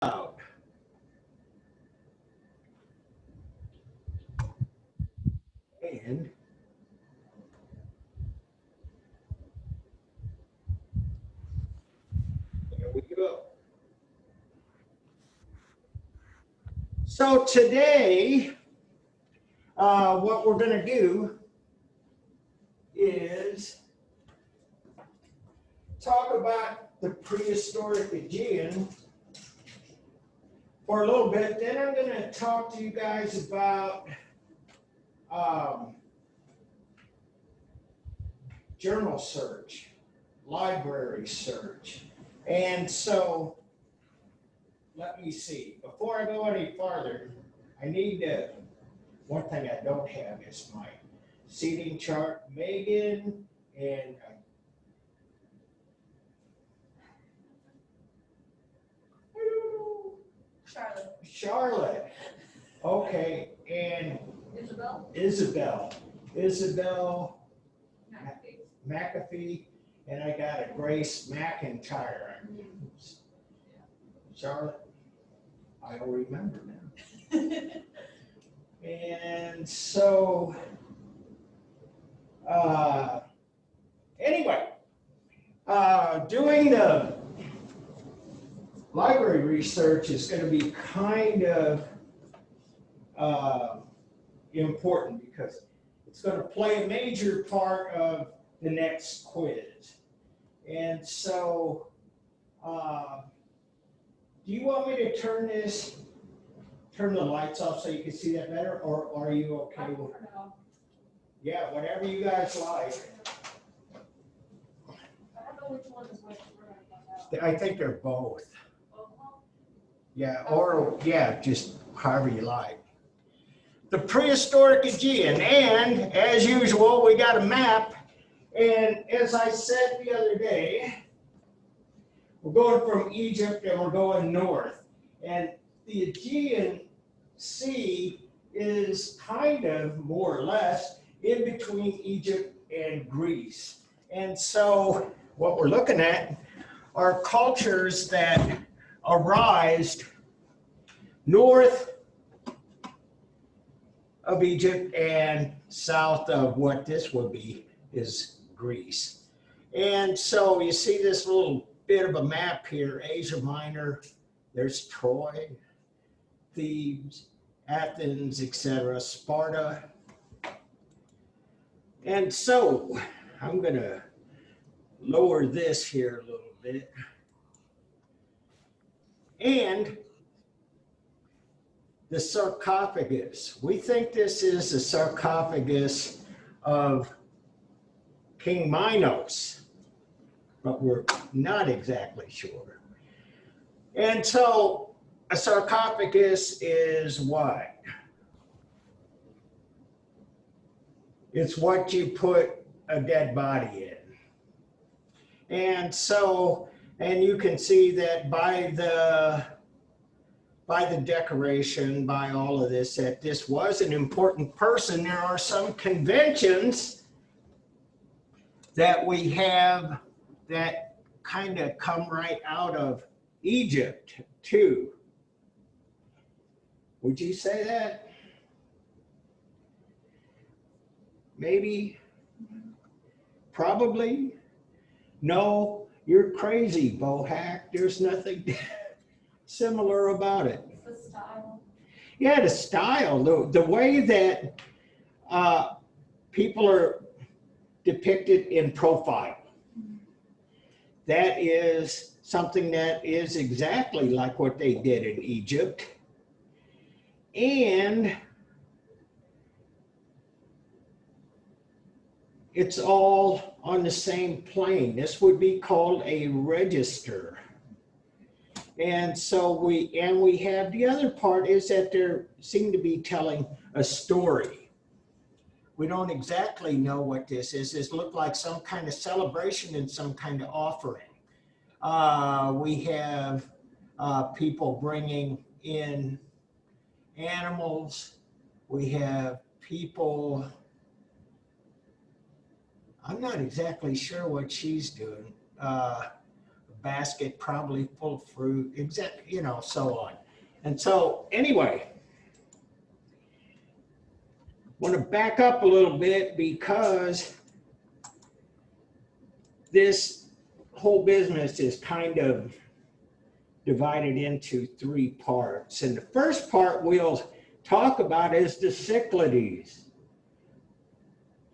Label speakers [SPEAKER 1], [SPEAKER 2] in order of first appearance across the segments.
[SPEAKER 1] out. And there we go. So today, what we're going to do is talk about the prehistoric Aegean for a little bit. Then I'm going to talk to you guys about journal search, library search. And so, let me see. Before I go any farther, I need to, one thing I don't have is my seating chart. Megan and Charlotte. Okay, and Isabel McAfee, and I got a Grace McIntyre. Charlotte, I'll remember now. And so, anyway, doing the library research is going to be kind of important because it's going to play a major part of the next quiz. And so, do you want me to turn the lights off so you can see that better, or are you okay with it? Yeah, whatever you guys like.
[SPEAKER 2] I don't know which one is which.
[SPEAKER 1] I think they're both. Yeah, or yeah, just however you like. The prehistoric Aegean, and as usual, we got a map. And as I said the other day, we're going from Egypt and we're going north. And the Aegean Sea is kind of more or less in between Egypt and Greece. And so what we're looking at are cultures that arised north of Egypt and south of what this would be is Greece. And so you see this little bit of a map here, Asia Minor, there's Troy, Thebes, Athens, etc., Sparta. And so I'm going to lower this here a little bit. And the sarcophagus. We think this is the sarcophagus of King Minos, but we're not exactly sure. And so a sarcophagus is what? It's what you put a dead body in. And so, and you can see that by the decoration, by all of this, that this was an important person. There are some conventions that we have that kind of come right out of Egypt too. Would you say that? Maybe? Probably? No, you're crazy, Bohack. There's nothing similar about it.
[SPEAKER 2] The style.
[SPEAKER 1] Yeah, the style, the way that people are depicted in profile. That is something that is exactly like what they did in Egypt. And it's all on the same plane. This would be called a register. And so we have the other part is that they seem to be telling a story. We don't exactly know what this is. This looked like some kind of celebration and some kind of offering. We have people bringing in animals. We have people, I'm not exactly sure what she's doing. basket probably full of fruit, exactly, you know, so on. And so anyway, want to back up a little bit because this whole business is kind of divided into 3 parts. And the first part we'll talk about is the Cyclades,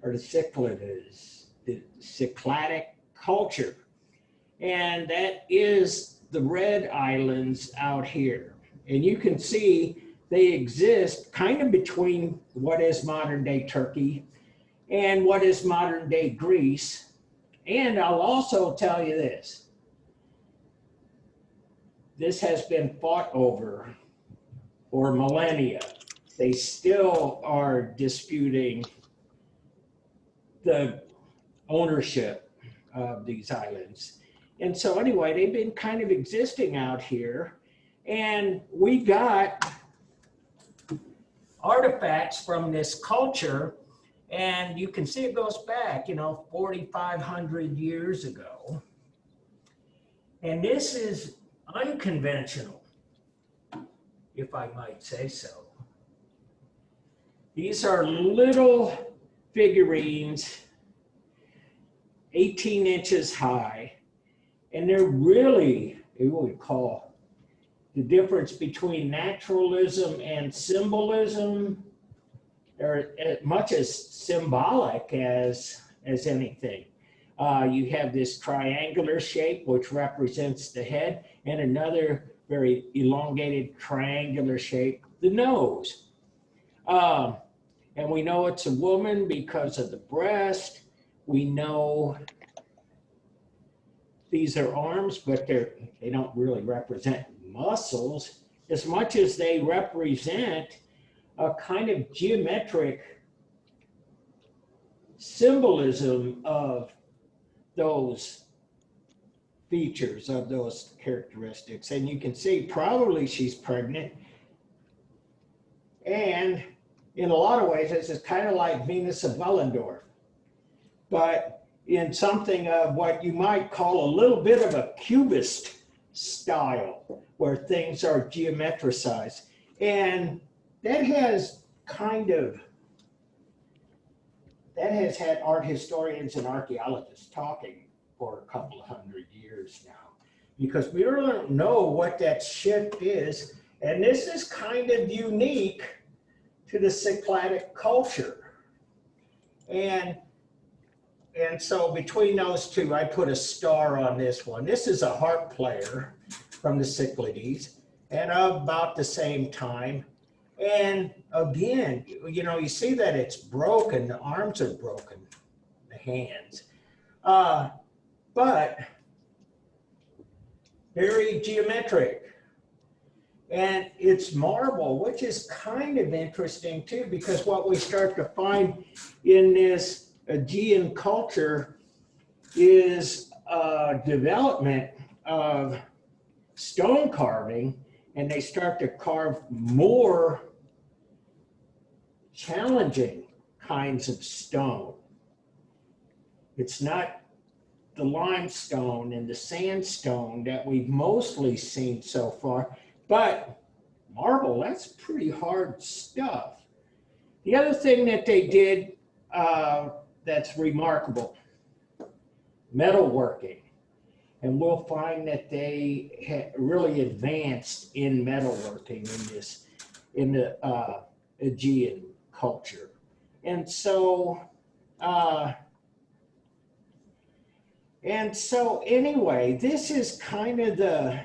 [SPEAKER 1] or the Cyclades, the Cycladic culture. And that is the red islands out here. And you can see they exist kind of between what is modern day Turkey and what is modern day Greece. And I'll also tell you this. This has been fought over for millennia. They still are disputing the ownership of these islands. And so anyway, they've been kind of existing out here, and we got artifacts from this culture, and you can see it goes back, 4,500 years ago. And this is unconventional, if I might say so. These are little figurines, 18 inches high, and they're really, what we call the difference between naturalism and symbolism. They're as much as symbolic as anything. You have this triangular shape, which represents the head, and another very elongated triangular shape, the nose. And we know it's a woman because of the breast. We know these are arms, but they don't really represent muscles as much as they represent a kind of geometric symbolism of those features, of those characteristics. And you can see probably she's pregnant. And in a lot of ways, this is kind of like Venus of Willendorf, but in something of what you might call a little bit of a cubist style, where things are geometricized. And that has had art historians and archaeologists talking for a couple of 100 years now, because we really don't know what that shift is. And this is kind of unique to the Cycladic culture. And so between those two, I put a star on this one. This is a harp player from the Cyclades, and about the same time. And again, you see that it's broken. The arms are broken, the hands. But very geometric. And it's marble, which is kind of interesting too, because what we start to find in this Aegean culture is development of stone carving, and they start to carve more challenging kinds of stone. It's not the limestone and the sandstone that we've mostly seen so far, but marble, that's pretty hard stuff. The other thing that they did that's remarkable, metalworking. And we'll find that they really advanced in metalworking in the Aegean culture. And so anyway, this is kind of the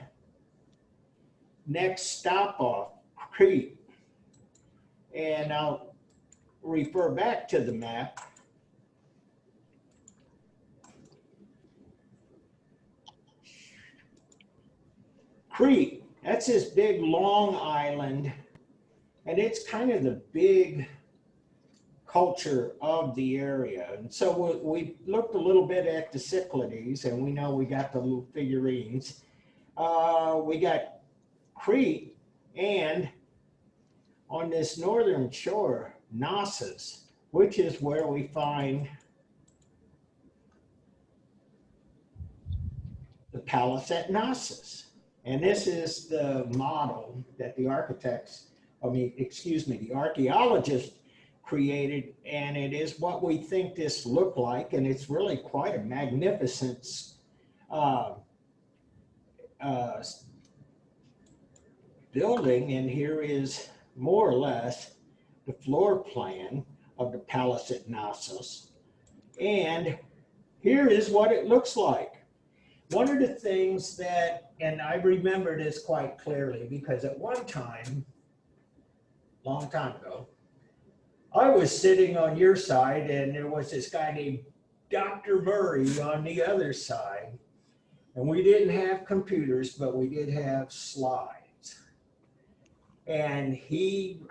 [SPEAKER 1] next stop off, Crete. And I'll refer back to the map. Crete, that's this big long island, and it's kind of the big culture of the area. And so we looked a little bit at the Cyclades, and we know we got the little figurines. We got Crete, and on this northern shore, Knossos, which is where we find the palace at Knossos. And this is the model that the the archaeologists created, and it is what we think this looked like, and it's really quite a magnificent building. And here is more or less the floor plan of the palace at Knossos. And here is what it looks like. One of the things that, and I remember this quite clearly because at one time, long time ago, I was sitting on your side and there was this guy named Dr. Murray on the other side. And we didn't have computers, but we did have slides. And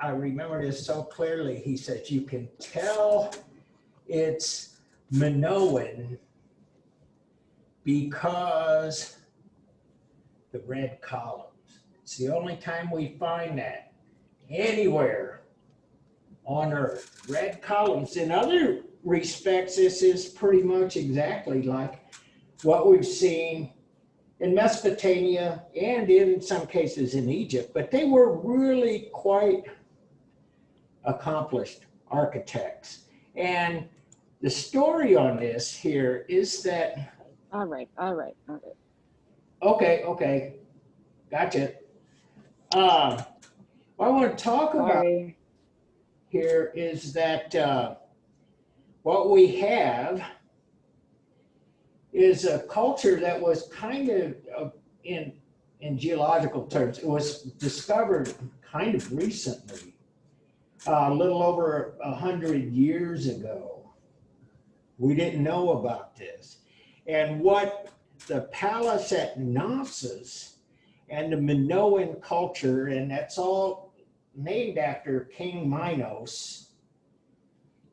[SPEAKER 1] I remember this so clearly, he said, you can tell it's Minoan because the red columns. It's the only time we find that anywhere on Earth. Red columns. In other respects, this is pretty much exactly like what we've seen in Mesopotamia and in some cases in Egypt, but they were really quite accomplished architects. And the story on this here is that
[SPEAKER 3] All right.
[SPEAKER 1] Okay, gotcha. What I want to talk about
[SPEAKER 3] Sorry.
[SPEAKER 1] here is that what we have is a culture that was kind of in geological terms, it was discovered kind of recently, a little over 100 years ago. We didn't know about this. And what the palace at Knossos and the Minoan culture, and that's all named after King Minos.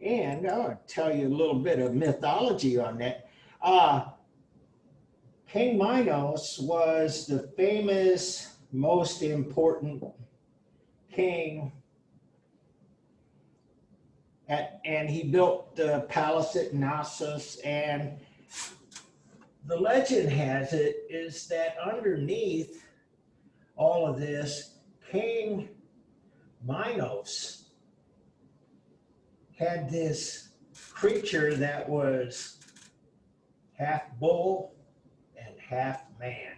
[SPEAKER 1] And I'll tell you a little bit of mythology on that. King Minos was the famous, most important king, and he built the palace at Knossos. And the legend has it is that underneath all of this, King Minos had this creature that was half bull and half man.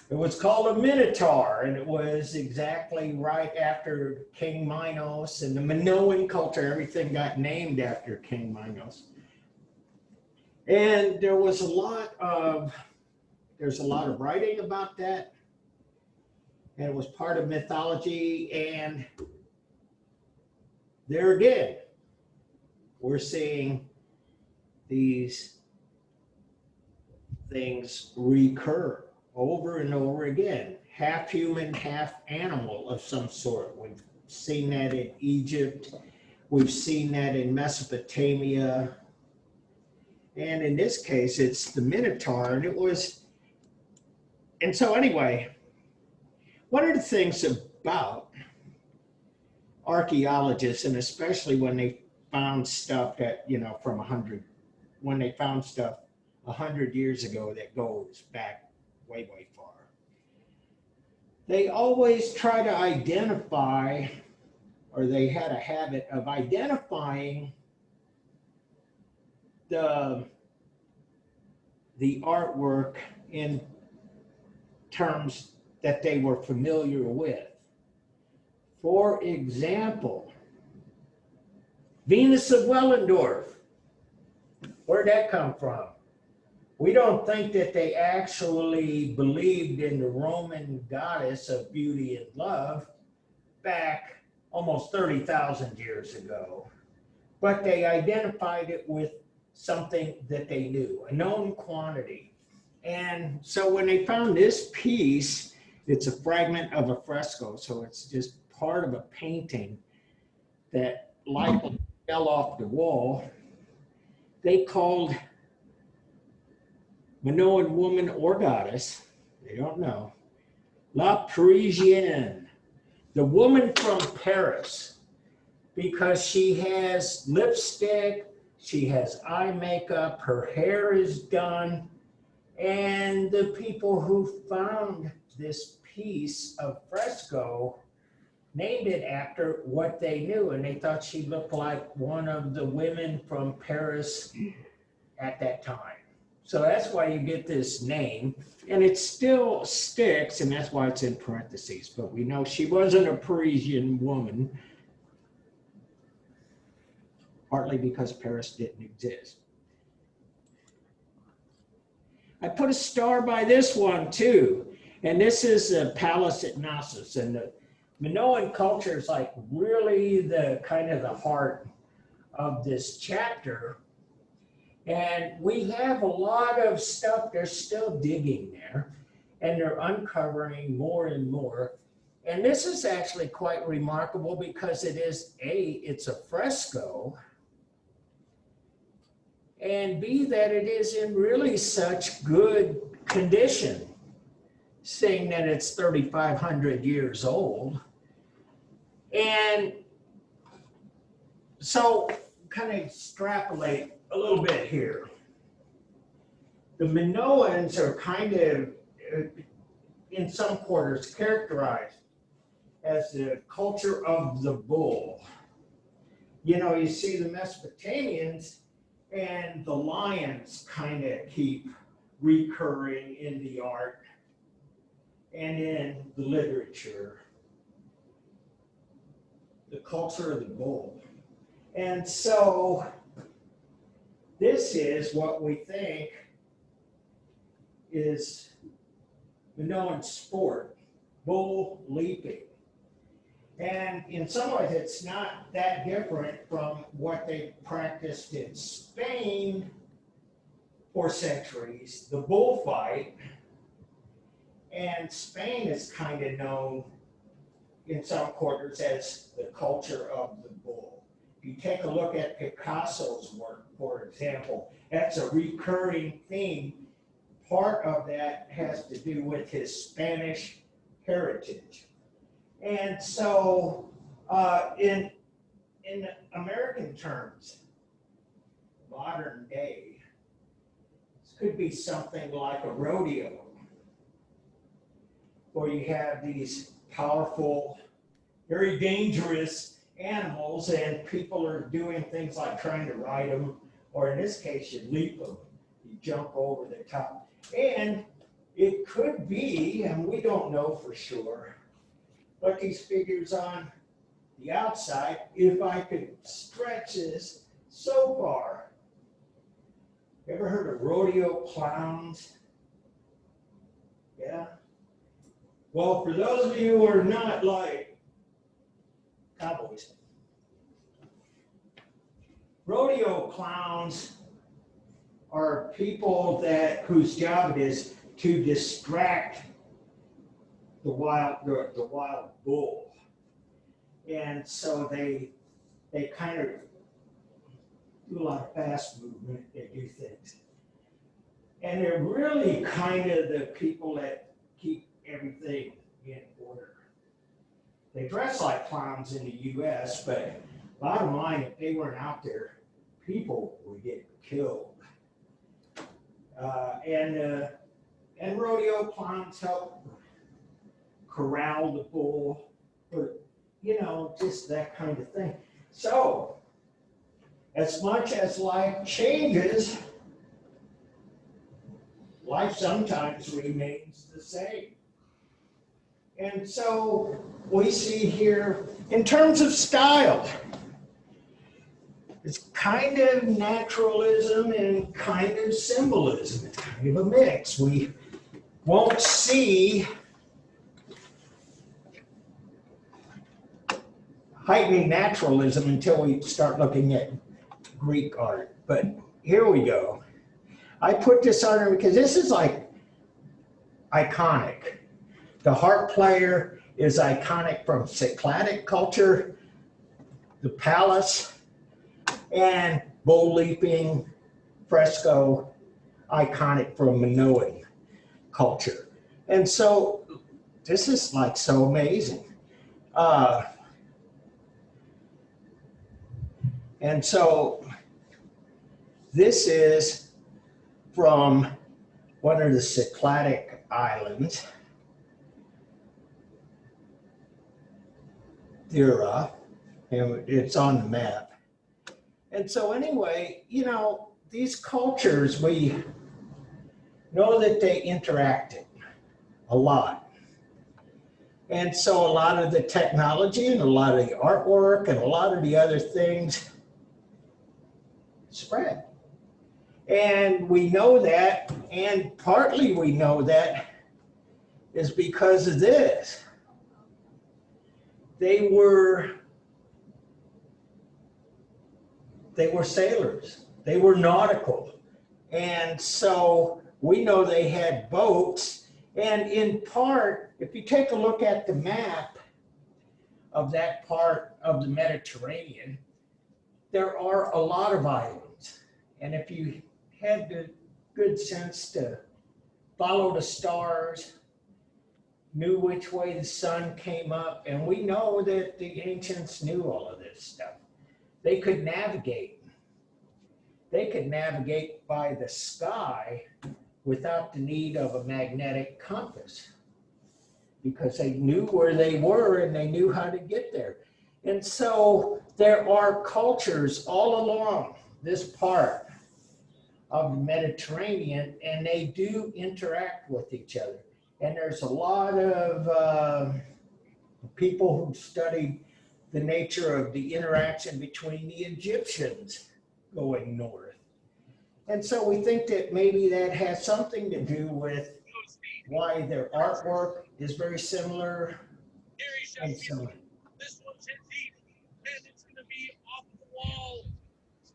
[SPEAKER 1] It was called a Minotaur, and it was exactly right after King Minos, and the Minoan culture, everything got named after King Minos. And there's a lot of writing about that, and it was part of mythology. And there again, we're seeing these things recur over and over again. Half human, half animal of some sort. We've seen that in Egypt. We've seen that in Mesopotamia. And in this case, it's the Minotaur. And so anyway, one of the things about archaeologists, and especially when they found stuff that, when they found stuff 100 years ago that goes back way, way far, they always try to identify, or they had a habit of identifying the artwork in terms that they were familiar with. For example, Venus of Willendorf. Where'd that come from? We don't think that they actually believed in the Roman goddess of beauty and love back almost 30,000 years ago, but they identified it with something that they knew, a known quantity. And so when they found this piece, it's a fragment of a fresco, so it's just part of a painting that likely fell off the wall. They called Minoan woman or goddess, they don't know, La Parisienne, the woman from Paris, because she has lipstick, she has eye makeup, her hair is done, And the people who found this piece of fresco named it after what they knew, and they thought she looked like one of the women from Paris at that time. So that's why you get this name, and it still sticks, and that's why it's in parentheses. But we know she wasn't a Parisian woman, partly because Paris didn't exist. I put a star by this one too, and this is the Palace at Knossos, and the Minoan culture is like really the kind of the heart of this chapter. And we have a lot of stuff, they're still digging there, and they're uncovering more and more. And this is actually quite remarkable because it's a fresco, and B, that it is in really such good condition, saying that it's 3,500 years old. And so kind of extrapolate a little bit here. The Minoans are kind of, in some quarters, characterized as the culture of the bull. You know, you see the Mesopotamians and the lions kind of keep recurring in the art and in the literature. The culture of the bull. And so this is what we think is Minoan sport, bull leaping. And in some ways, it's not that different from what they practiced in Spain for centuries, the bullfight. And Spain is kind of known in some quarters as the culture of the bull. If you take a look at Picasso's work, for example, that's a recurring theme. Part of that has to do with his Spanish heritage. And so in American terms, modern day, this could be something like a rodeo, where you have these powerful, very dangerous animals, and people are doing things like trying to ride them, or in this case, you leap them, you jump over the top. And it could be, and we don't know for sure, but these figures on the outside, if I could stretch this so far. Ever heard of rodeo clowns? Yeah? Well, for those of you who are not like cowboys, rodeo clowns are people whose job it is to distract the wild bull. And so they kind of do a lot of fast movement, they do things. And they're really kind of the people that keep everything in order. They dress like clowns in the US, but bottom line, if they weren't out there, people would get killed. And rodeo clowns help corral the bull, or, you know, just that kind of thing. So, as much as life changes, life sometimes remains the same. And so we see here, in terms of style, it's kind of naturalism and kind of symbolism. It's kind of a mix. We won't see heightened naturalism until we start looking at Greek art. But here we go. I put this on there because this is like iconic. The harp player is iconic from Cycladic culture, the palace, and bull leaping fresco, iconic from Minoan culture. And so this is like so amazing. And so this is from one of the Cycladic islands. Dura, and it's on the map. And so anyway, you know, these cultures, we know that they interacted a lot. And so a lot of the technology and a lot of the artwork and a lot of the other things spread. And we know that, and partly we know that is because of this. They were sailors. They were nautical. And so we know they had boats. And in part, if you take a look at the map of that part of the Mediterranean, there are a lot of islands. And if you had the good sense to follow the stars, knew which way the sun came up, and we know that the ancients knew all of this stuff. They could navigate. They could navigate by the sky without the need of a magnetic compass because they knew where they were and they knew how to get there. And so there are cultures all along this part of the Mediterranean, and they do interact with each other. And there's a lot of people who studied the nature of the interaction between the Egyptians going north. And so we think that maybe that has something to do with why their artwork is very similar and so on.
[SPEAKER 3] This one's hit deep, and it's going to be off the wall.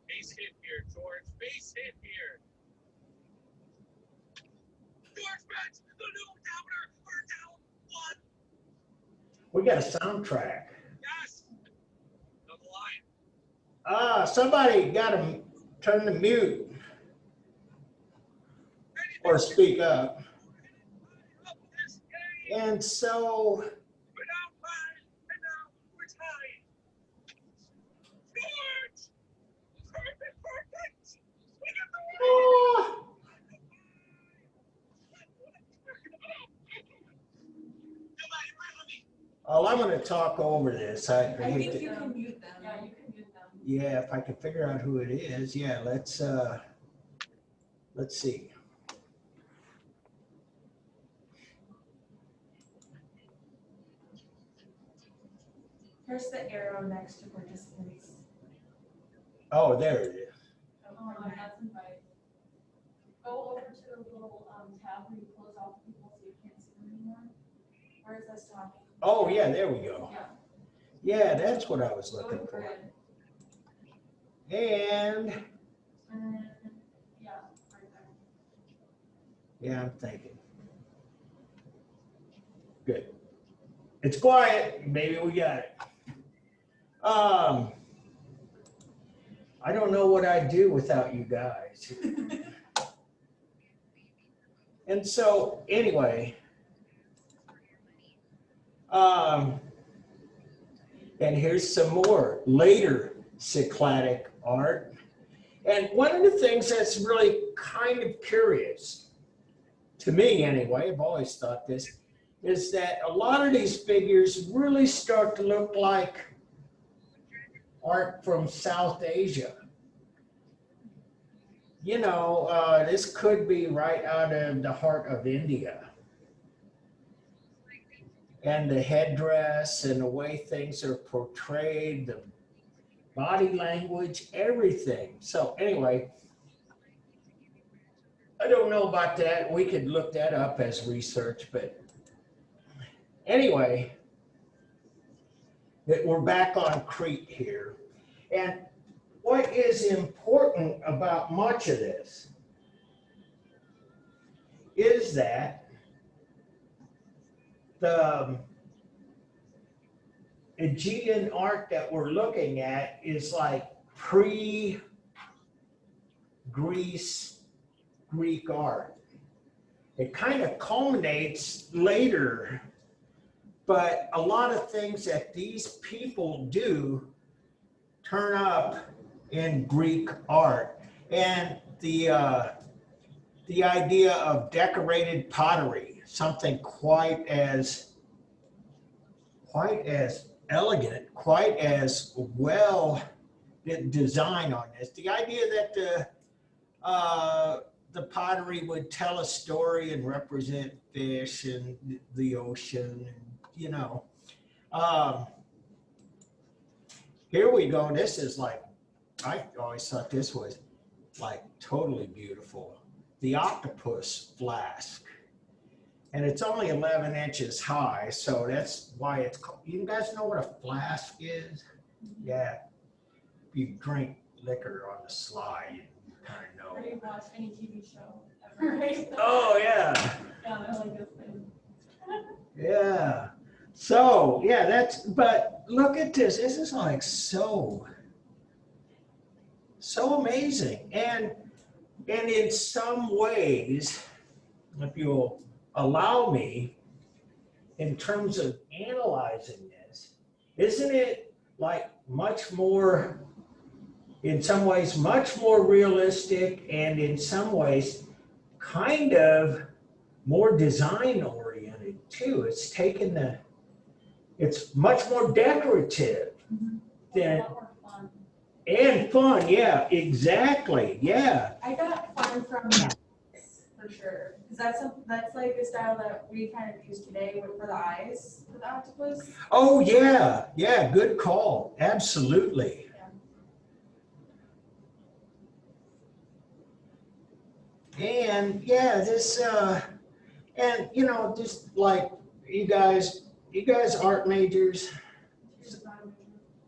[SPEAKER 3] Base hit here, George. Base hit here. George Bench, the new downer, we're down one.
[SPEAKER 1] We got a soundtrack.
[SPEAKER 3] Yes. No line.
[SPEAKER 1] Somebody got to turn the mute or speak up. And so
[SPEAKER 3] We're now five, and now we're tied. George! Perfect! We got the win!
[SPEAKER 1] oh, I'm going to talk over this. I
[SPEAKER 2] I
[SPEAKER 1] hate
[SPEAKER 2] think
[SPEAKER 1] to-
[SPEAKER 2] you can mute them. Yeah, you can mute them.
[SPEAKER 1] Yeah, if I can figure out who it is. Yeah, let's see.
[SPEAKER 2] Here's the arrow next to participants.
[SPEAKER 1] Oh, there it is.
[SPEAKER 2] Oh, that's invite. Go over to the little tab where you close off people so you can't see them anymore. Where it says talking.
[SPEAKER 1] Oh, yeah, there we go.
[SPEAKER 2] Yeah.
[SPEAKER 1] Yeah, that's what I was
[SPEAKER 2] Go
[SPEAKER 1] looking
[SPEAKER 2] to
[SPEAKER 1] for.
[SPEAKER 2] grid.
[SPEAKER 1] And
[SPEAKER 2] And then, yeah, right there.
[SPEAKER 1] yeah, I'm thinking. Good. It's quiet. Maybe we got it. I don't know what I'd do without you guys. And so anyway, and here's some more later Cycladic art. And one of the things that's really kind of curious, to me anyway, I've always thought this, is that a lot of these figures really start to look like art from South Asia. You know, this could be right out of the heart of India. And the headdress and the way things are portrayed, the body language, everything. So anyway, I don't know about that. We could look that up as research, but anyway, we're back on Crete here. And what is important about much of this is that the Aegean art that we're looking at is like pre-Greece Greek art. It kind of culminates later, but a lot of things that these people do turn up in Greek art. And the the idea of decorated pottery, something quite as elegant, quite as well designed on this. The idea that the pottery would tell a story and represent fish and the ocean, and, you know. Here we go. This is like, I always thought this was like totally beautiful. The octopus flask. And it's only 11 inches high, so that's why it's called. You guys know what a flask is? Yeah. If you drink liquor on the sly, you kind of know.
[SPEAKER 2] Or you watch any TV show ever, right?
[SPEAKER 1] Oh, yeah.
[SPEAKER 2] Yeah, I like this thing.
[SPEAKER 1] Yeah. So, yeah, but look at this. This is like so amazing. And in some ways, if you'll allow me, in terms of analyzing this, isn't it like much more, in some ways, much more realistic, and in some ways, kind of more design oriented too? It's taken it's much more decorative
[SPEAKER 2] A
[SPEAKER 1] than,
[SPEAKER 2] lot more fun.
[SPEAKER 1] and fun. Yeah, exactly. Yeah.
[SPEAKER 2] I got fun from this, for sure. Because that's like a style that we kind of use today for the eyes for the octopus.
[SPEAKER 1] Oh, yeah. Yeah. Good call. Absolutely. And yeah, this, and you know, just like you guys art majors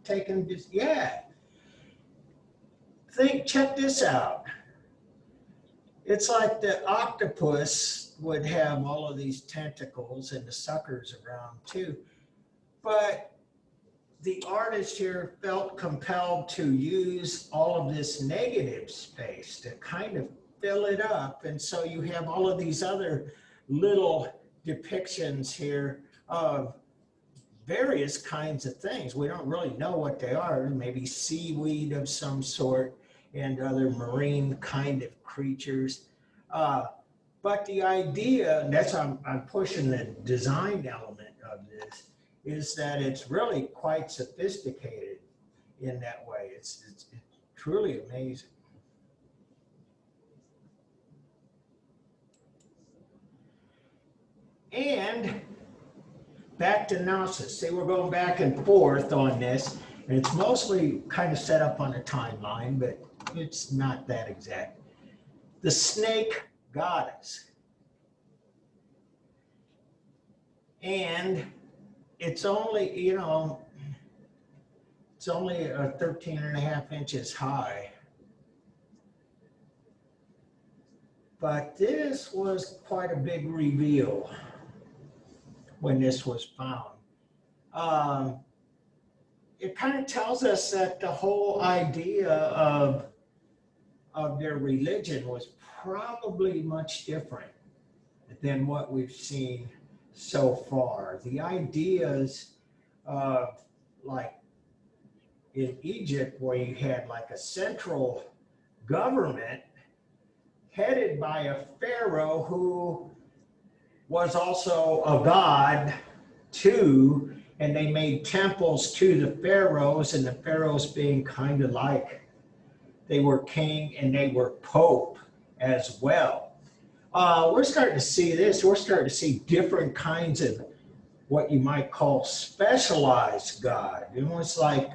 [SPEAKER 1] taking just, yeah. Check this out. It's like the octopus would have all of these tentacles and the suckers around too. But the artist here felt compelled to use all of this negative space to kind of fill it up. And so you have all of these other little depictions here of various kinds of things. We don't really know what they are, maybe seaweed of some sort and other marine kind of creatures. But the idea, and that's why I'm pushing the design element of this, is that it's really quite sophisticated in that way. It's truly amazing. And back to Knossos. See, we're going back and forth on this, and it's mostly kind of set up on a timeline, but it's not that exact. The snake goddess. And it's only, you know, it's only 13.5 inches high. But this was quite a big reveal when this was found. It kind of tells us that the whole idea of their religion was probably much different than what we've seen so far. The ideas of, like in Egypt, where you had like a central government headed by a pharaoh who was also a god too, and they made temples to the pharaohs, and the pharaohs being kind of like they were king and they were pope as well. We're starting to see this. We're starting to see different kinds of what you might call specialized God. You know, it's like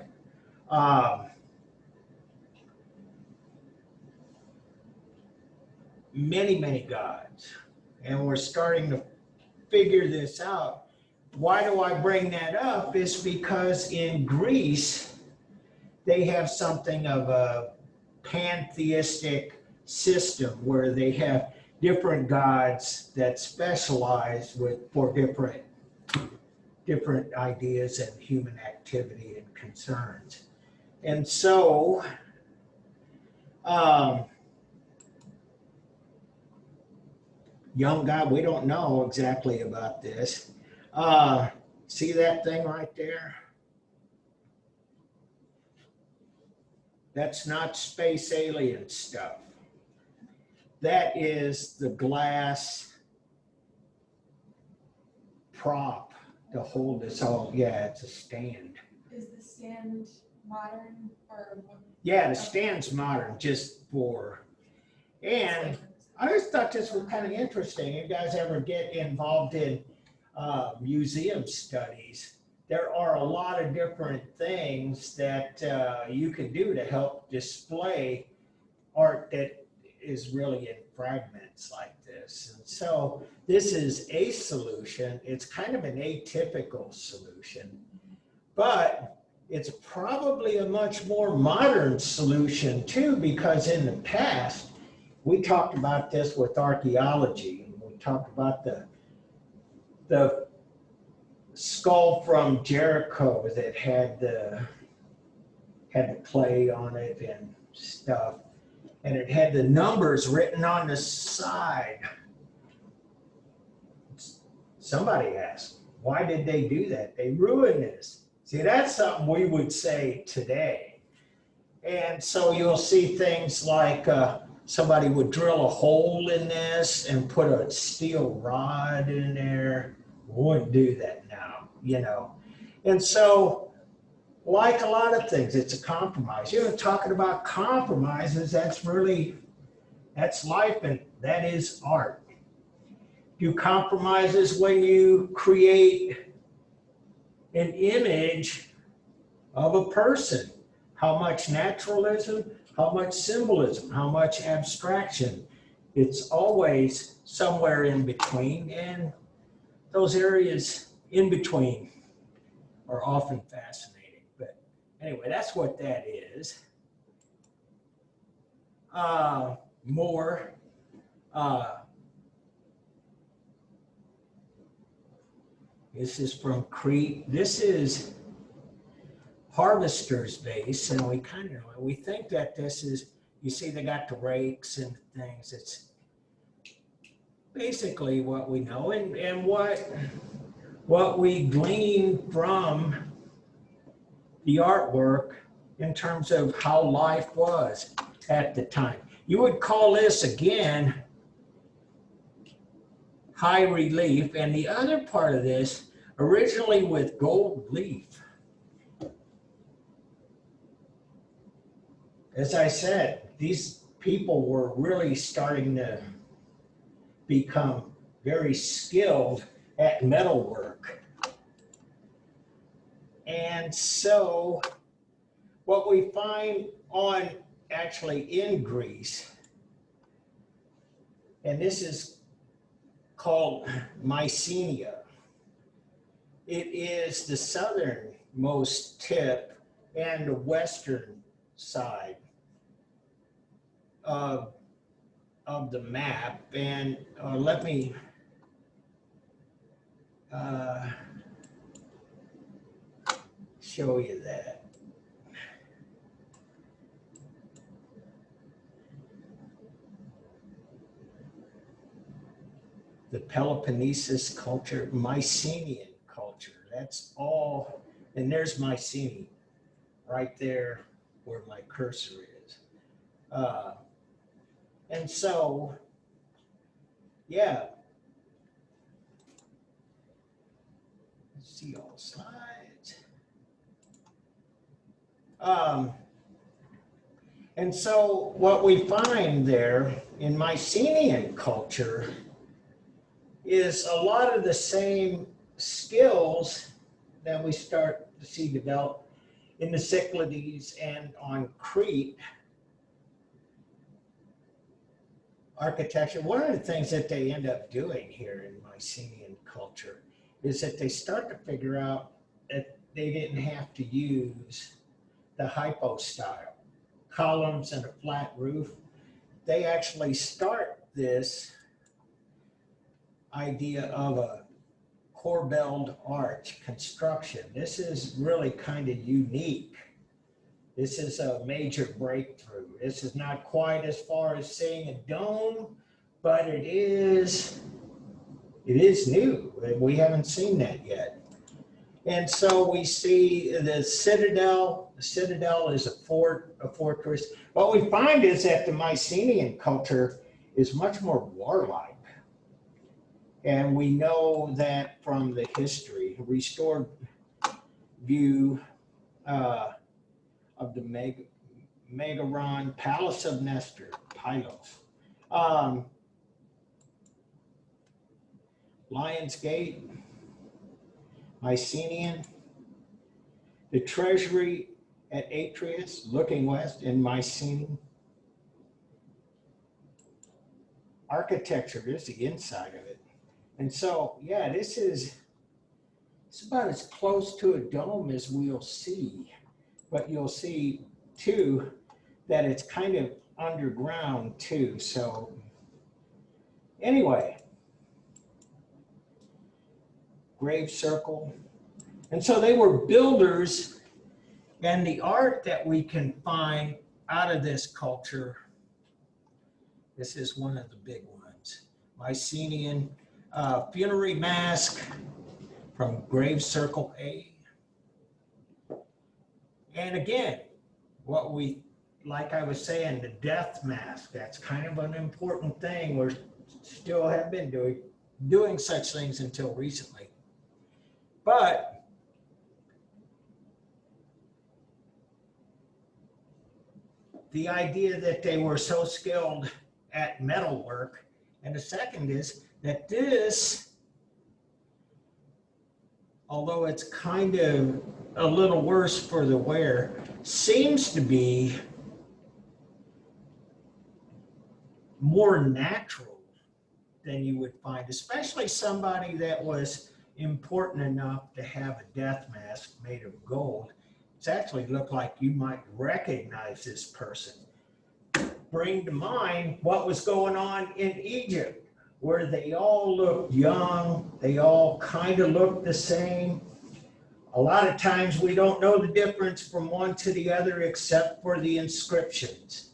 [SPEAKER 1] many gods. And we're starting to figure this out. Why do I bring that up? Is because in Greece, they have something of a pantheistic system where they have different gods that specialize for different ideas and human activity and concerns. And so, young God, we don't know exactly about this. See that thing right there? That's not space alien stuff. that is the glass prop to hold this all. Yeah, it's a stand.
[SPEAKER 2] Is the stand modern or?
[SPEAKER 1] Yeah, the stand's modern, just for, and I just thought this was kind of interesting. You guys ever get involved in museum studies? There are a lot of different things that you can do to help display art that is really in fragments like this. And so this is a solution. It's kind of an atypical solution, but it's probably a much more modern solution too, because in the past, we talked about this with archaeology. We talked about the skull from Jericho that had the clay on it and stuff. And it had the numbers written on the side. Somebody asked, why did they do that? They ruined this. See, that's something we would say today. And so you'll see things like somebody would drill a hole in this and put a steel rod in there. Wouldn't do that now, you know. And so, like a lot of things, it's a compromise. You know, talking about compromises, that's life, and that is art. Do compromises when you create an image of a person. How much naturalism, how much symbolism, how much abstraction. It's always somewhere in between, and those areas in between are often fascinating. But anyway, that's what that is. More. This is from Crete. This is Harvester's Vase, and we think that this is, you see they got the rakes and things. It's basically what we know, and what we glean from the artwork in terms of how life was at the time. You would call this, again, high relief, and the other part of this, originally with gold leaf. As I said, these people were really starting to become very skilled at metalwork. And so what we find actually in Greece, and this is called Mycenae. It is the southernmost tip and the western side of the map. And let me show you that. The Peloponnesus culture, Mycenaean culture. That's all, and there's Mycenae right there where my cursor is. And so, yeah. Let's see all the slides. And so what we find there in Mycenaean culture is a lot of the same skills that we start to see develop in the Cyclades and on Crete. Architecture, one of the things that they end up doing here in Mycenaean culture is that they start to figure out that they didn't have to use the hypostyle, columns and a flat roof. They actually start this idea of a corbelled arch construction. This is really kind of unique. This is a major breakthrough. This is not quite as far as saying a dome, but it is new. We haven't seen that yet. And so we see the citadel. The citadel is a fortress. What we find is that the Mycenaean culture is much more warlike. And we know that from the history, restored view of the Megaron, Palace of Nestor, Pylos. Lion's Gate, Mycenaean, the treasury at Atreus, looking west in Mycenaean. Architecture is the inside of it. And so, yeah, it's about as close to a dome as we'll see. But you'll see, too, that it's kind of underground, too. So, anyway, grave circle. And so they were builders, and the art that we can find out of this culture, this is one of the big ones. Mycenaean funerary mask from grave circle A. And again, what we, like I was saying, the death mask, that's kind of an important thing. We're still have been doing such things until recently. But the idea that they were so skilled at metalwork, and the second is that this, although it's kind of a little worse for the wearer, seems to be more natural than you would find, especially somebody that was important enough to have a death mask made of gold. It's actually looked like you might recognize this person. Bring to mind what was going on in Egypt, where they all looked young, they all kind of looked the same. A lot of times we don't know the difference from one to the other except for the inscriptions.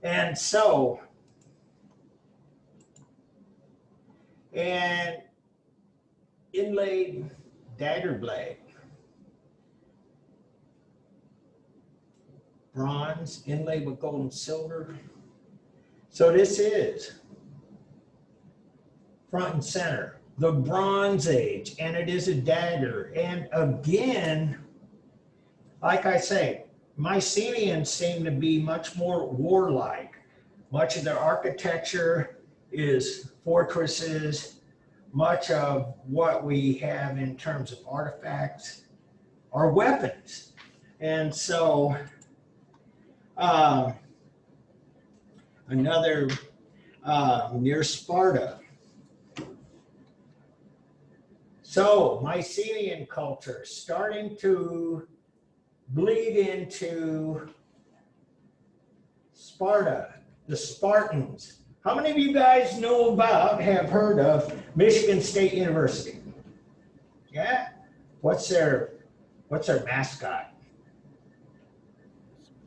[SPEAKER 1] And so, and inlaid dagger blade, bronze inlaid with gold and silver. So this is front and center, the Bronze Age, and it is a dagger. And again, like I say, Mycenaeans seem to be much more warlike. Much of their architecture is fortresses. Much of what we have in terms of artifacts are weapons. And so another near Sparta. So Mycenaean culture starting to bleed into Sparta, the Spartans. How many of you guys know about, have heard of Michigan State University? Yeah? What's their mascot?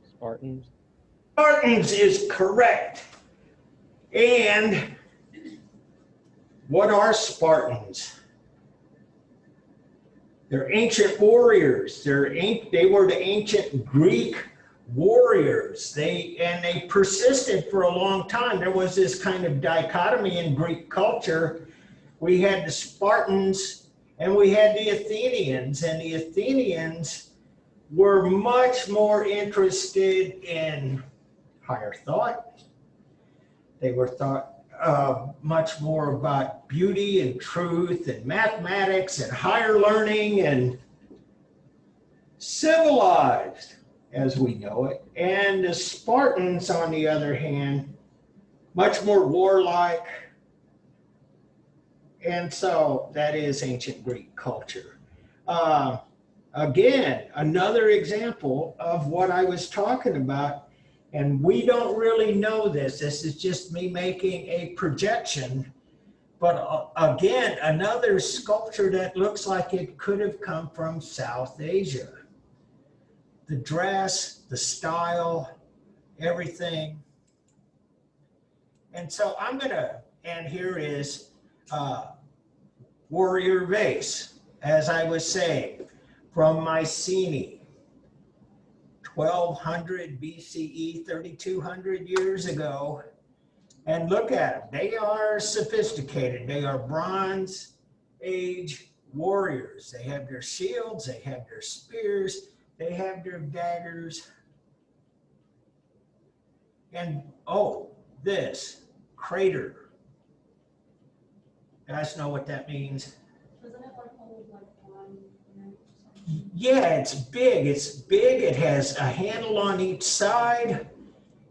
[SPEAKER 4] Spartans.
[SPEAKER 1] Spartans is correct. And what are Spartans? They're ancient warriors. They were the ancient Greek warriors. They persisted for a long time. There was this kind of dichotomy in Greek culture. We had the Spartans and we had the Athenians, and the Athenians were much more interested in higher thought. They were thought much more about beauty and truth and mathematics and higher learning and civilized as we know it. And the Spartans, on the other hand, much more warlike. And so that is ancient Greek culture. Again, another example of what I was talking about. And we don't really know this. This is just me making a projection. But again, another sculpture that looks like it could have come from South Asia. The dress, the style, everything. And so I'm gonna, and here is warrior vase, as I was saying, from Mycenae. 1200 BCE, 3200 years ago. And look at them. They are sophisticated. They are Bronze Age warriors. They have their shields, they have their spears, they have their daggers. And oh, this crater. You guys know what that means?
[SPEAKER 2] Doesn't it like hold like one minute or something?
[SPEAKER 1] Yeah, it's big. It's big. It has a handle on each side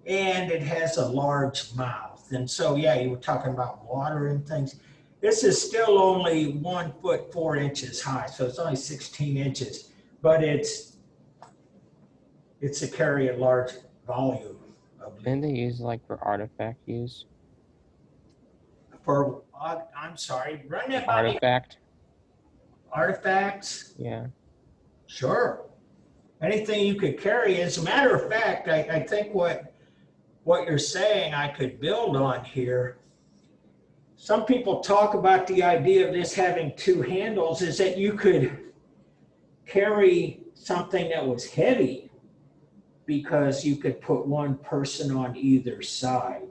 [SPEAKER 1] and it has a large mouth. And so, yeah, you were talking about water and things. This is still only 1 foot 4 inches high, so it's only 16 inches, but it's to carry a large volume of
[SPEAKER 4] Didn't they use like for artifact use?
[SPEAKER 1] for. I'm sorry, run that by me.
[SPEAKER 4] Artifact?
[SPEAKER 1] Artifacts.
[SPEAKER 4] Yeah.
[SPEAKER 1] Sure. Anything you could carry. As a matter of fact, I think what you're saying I could build on here. Some people talk about the idea of this having 2 handles, is that you could carry something that was heavy because you could put one person on either side.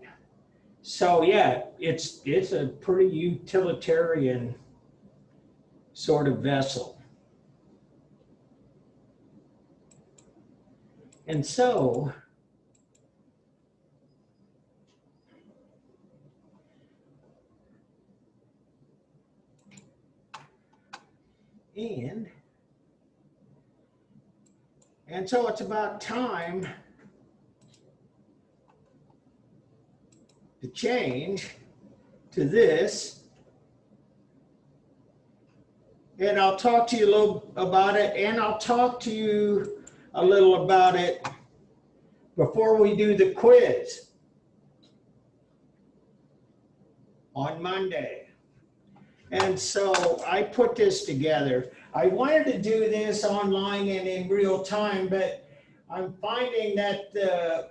[SPEAKER 1] So yeah, it's a pretty utilitarian sort of vessel. And so and so it's about time to change to this. And I'll talk to you a little about it, and I'll talk to you a little about it before we do the quiz on Monday. And so I put this together. I wanted to do this online and in real time, but I'm finding that the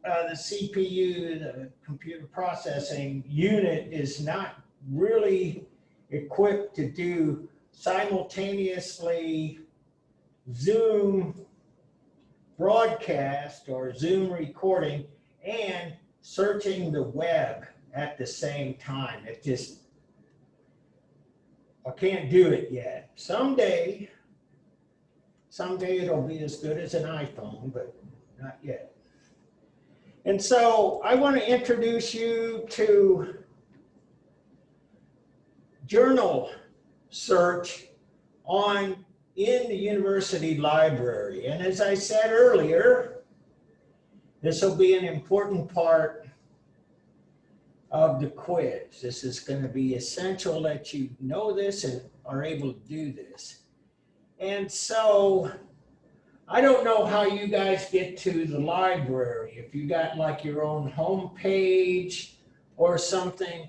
[SPEAKER 1] CPU, the computer processing unit, is not really equipped to do simultaneously Zoom broadcast or Zoom recording and searching the web at the same time. I can't do it yet. Someday it'll be as good as an iPhone, but not yet. And so I want to introduce you to journal search in the university library. And as I said earlier, this will be an important part of the quiz. This is going to be essential that you know this and are able to do this. And so I don't know how you guys get to the library. If you got like your own home page or something.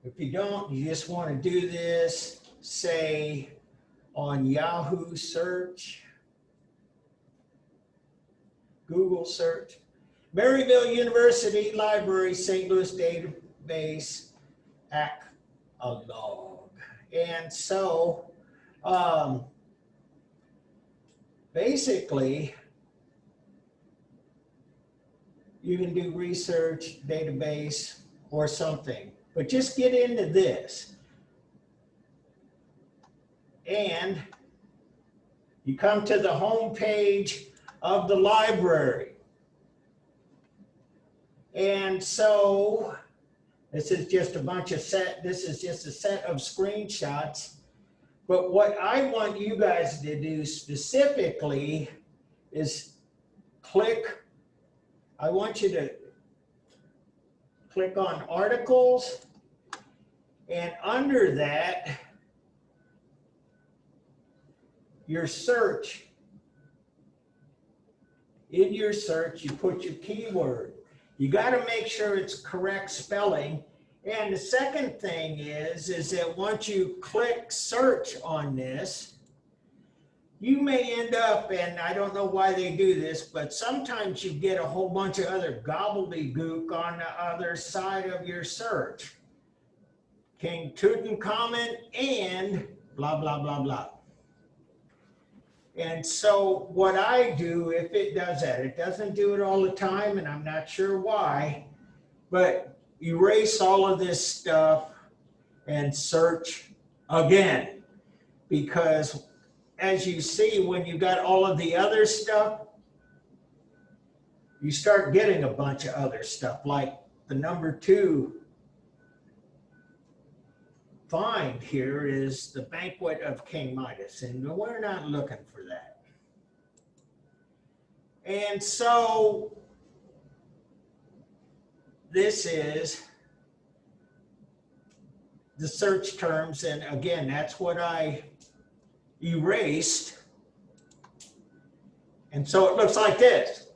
[SPEAKER 1] If you don't, you just want to do this, say on Yahoo search, Google search, Maryville University Library, St. Louis database, ACLOG. And so basically, you can do research, database, or something. But just get into this. And you come to the home page of the library. And so this is just a set of screenshots. But what I want you guys to do specifically is I want you to click on articles, and under that, your search. In your search, you put your keyword. You got to make sure it's correct spelling. And the second thing is that once you click search on this, you may end up, and I don't know why they do this, but sometimes you get a whole bunch of other gobbledygook on the other side of your search. King Tutankhamun and blah, blah, blah, blah. And so what I do, if it does that, it doesn't do it all the time, and I'm not sure why, but erase all of this stuff and search again. Because as you see, when you got all of the other stuff, you start getting a bunch of other stuff, like the number 2 find here is the Banquet of King Midas, and we're not looking for that. And so this is the search terms, and again, that's what I erased. And so it looks like this.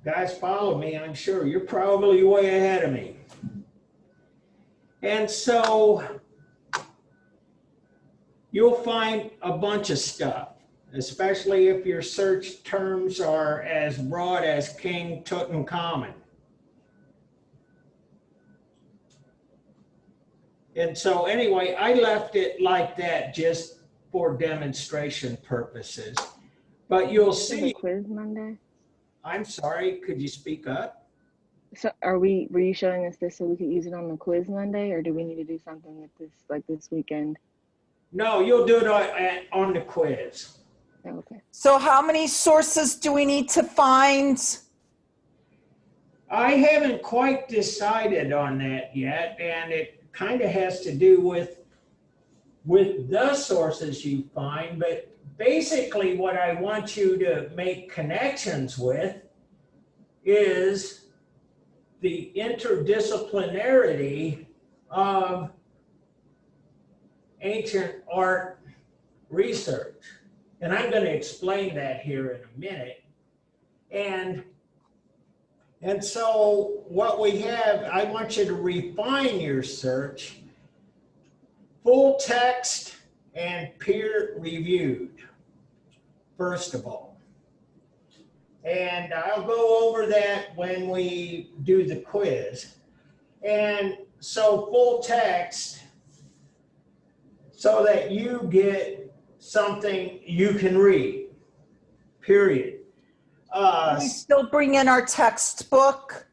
[SPEAKER 1] Guys, follow me, I'm sure. You're probably way ahead of me. And so you'll find a bunch of stuff, especially if your search terms are as broad as King Tutankhamun. And so anyway, I left it like that just for demonstration purposes. But you'll
[SPEAKER 5] For the
[SPEAKER 1] see,
[SPEAKER 5] quiz Monday?
[SPEAKER 1] I'm sorry, could you speak up?
[SPEAKER 5] So were you showing us this so we could use it on the quiz Monday, or do we need to do something with this, like this weekend?
[SPEAKER 1] No, you'll do it on the quiz.
[SPEAKER 5] Oh, okay.
[SPEAKER 6] So how many sources do we need to find?
[SPEAKER 1] I haven't quite decided on that yet, and it kind of has to do with the sources you find, but basically what I want you to make connections with is the interdisciplinarity of ancient art research. And I'm going to explain that here in a minute. And so what we have, I want you to refine your search, full text and peer reviewed, first of all. And I'll go over that when we do the quiz. And so full text, so that you get something you can read, period.
[SPEAKER 6] Can we still bring in our textbook?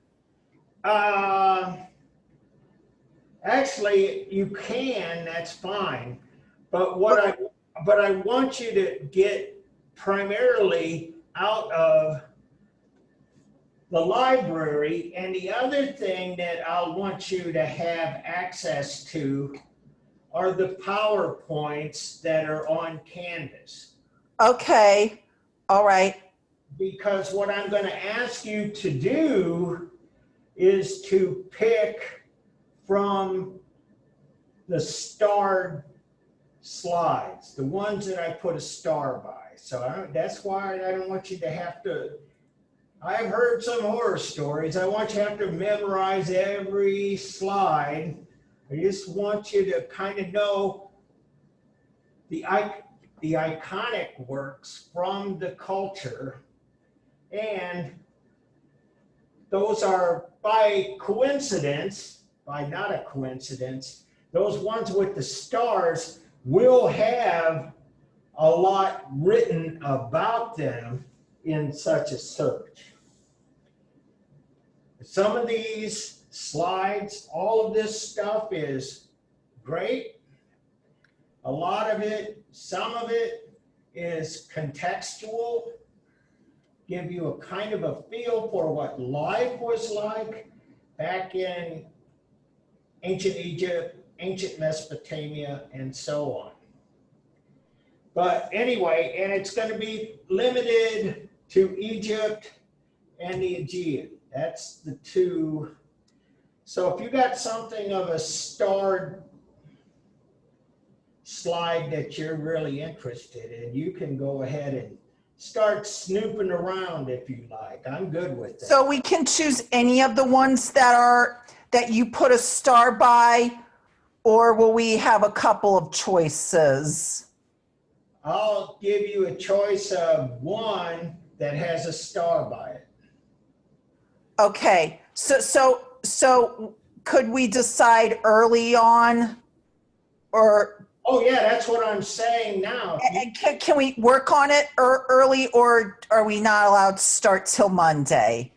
[SPEAKER 1] Actually, you can, that's fine. But what I want you to get primarily out of the library, and the other thing that I'll want you to have access to are the PowerPoints that are on Canvas.
[SPEAKER 6] Okay, all right.
[SPEAKER 1] Because what I'm going to ask you to do is to pick from the starred slides, the ones that I put a star by. So that's why I don't want you to have to, I've heard some horror stories. I want you to have to memorize every slide. I just want you to kind of know the iconic works from the culture. And those are by coincidence, by not a coincidence, those ones with the stars will have a lot written about them in such a search. Some of these slides, all of this stuff is great. A lot of it, some of it is contextual, give you a kind of a feel for what life was like back in ancient Egypt, ancient Mesopotamia, and so on. But anyway, and it's going to be limited to Egypt and the Aegean. That's the two. So if you got something of a starred slide that you're really interested in, you can go ahead and start snooping around if you like. I'm good with that.
[SPEAKER 6] So we can choose any of the ones that you put a star by, or will we have a couple of choices?
[SPEAKER 1] I'll give you a choice of one that has a star by it.
[SPEAKER 6] Okay, so could we decide early on, or
[SPEAKER 1] Oh, yeah, that's what I'm saying now.
[SPEAKER 6] And can we work on it early, or are we not allowed to start till Monday?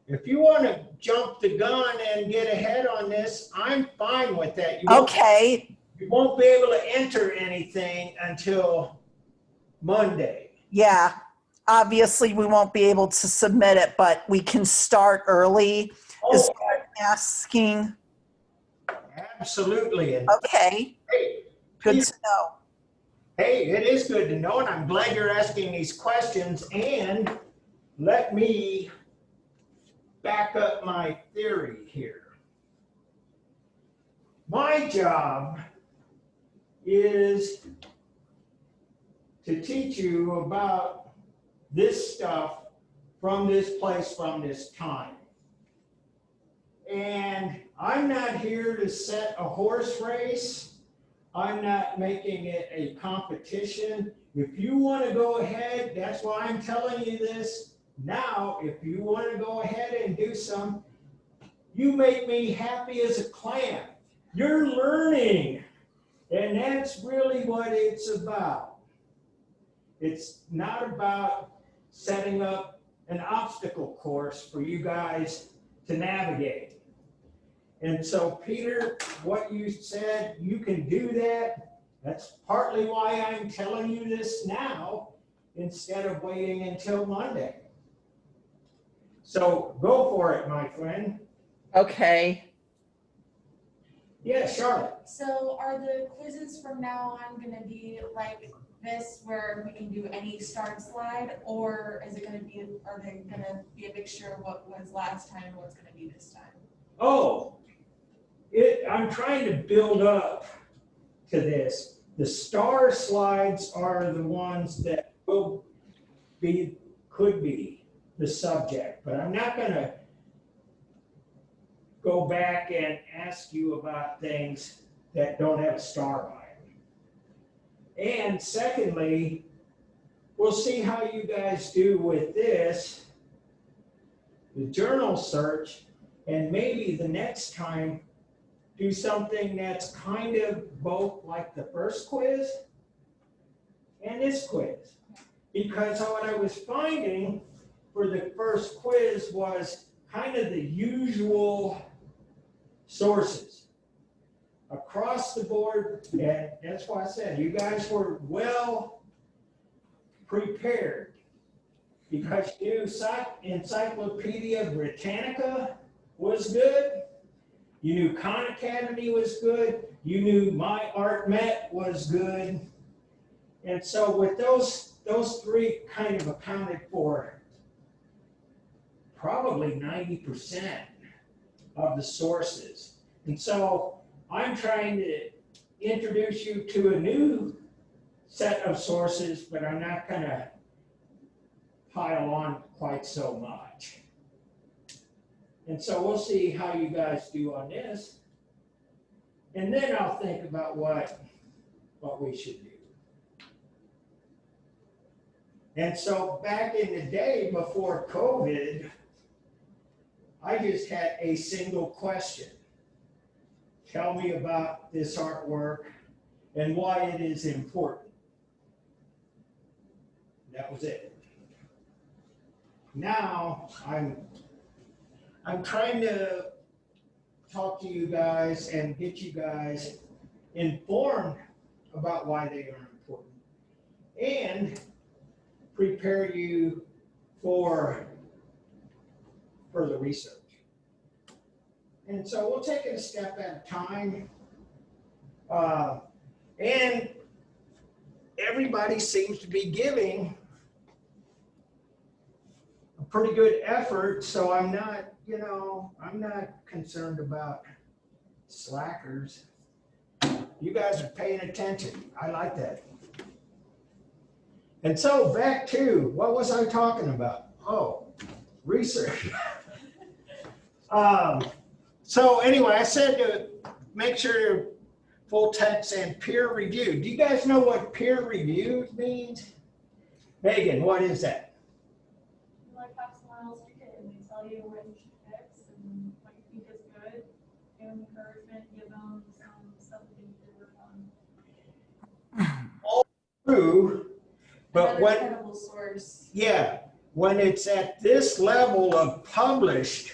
[SPEAKER 1] If you want to jump the gun and get ahead on this, I'm fine with that. You
[SPEAKER 6] Okay,
[SPEAKER 1] won't be able to enter anything until Monday.
[SPEAKER 6] yeah. Obviously, we won't be able to submit it, but we can start early. Is
[SPEAKER 1] Oh,
[SPEAKER 6] asking.
[SPEAKER 1] absolutely. And
[SPEAKER 6] Okay,
[SPEAKER 1] hey,
[SPEAKER 6] good to know.
[SPEAKER 1] hey, it is good to know, and I'm glad you're asking these questions. And let me back up my theory here. My job is to teach you about this stuff from this place, from this time. And I'm not here to set a horse race. I'm not making it a competition. If you want to go ahead, that's why I'm telling you this now. If you want to go ahead and do some, you make me happy as a clam. You're learning. And that's really what it's about. It's not about setting up an obstacle course for you guys to navigate. And so, Peter, what you said, you can do that. That's partly why I'm telling you this now instead of waiting until Monday. So go for it, my friend.
[SPEAKER 6] Okay.
[SPEAKER 1] Yeah, Charlotte.
[SPEAKER 2] So are the quizzes from now on gonna be like this, where we can do any start slide, or is it gonna be, are they gonna be a mixture of what was last time and what's gonna be this time?
[SPEAKER 1] Oh, I'm trying to build up to this. The star slides are the ones that could be the subject, but I'm not gonna go back and ask you about things that don't have a star by them. And secondly, we'll see how you guys do with this, the journal search, and maybe the next time do something that's kind of both like the first quiz and this quiz. Because what I was finding for the first quiz was kind of the usual sources across the board. And that's why I said you guys were well prepared, because you knew Encyclopedia Britannica was good. You knew Khan Academy was good. You knew My Art Met was good. And so with those three kind of accounted for probably 90% of the sources. And so I'm trying to introduce you to a new set of sources, but I'm not going to pile on quite so much. And so we'll see how you guys do on this. And then I'll think about what we should do. And so back in the day before COVID, I just had a single question. Tell me about this artwork and why it is important. That was it. Now I'm trying to talk to you guys and get you guys informed about why they are important and prepare you for further research. And so we'll take it a step at a time. And everybody seems to be giving a pretty good effort, so I'm not concerned about slackers. You guys are paying attention. I like that. And so back to, what was I talking about? Oh, research. So anyway, I said to make sure full text and peer reviewed. Do you guys know what peer reviewed means? Megan, what is that?
[SPEAKER 2] You like have someone else read it and they tell you what you should fix and what you think is good, give them encouragement, give them some stuff that they need to work on.
[SPEAKER 1] true, but
[SPEAKER 2] Another
[SPEAKER 1] when,
[SPEAKER 2] credible source.
[SPEAKER 1] yeah, when it's at this level of published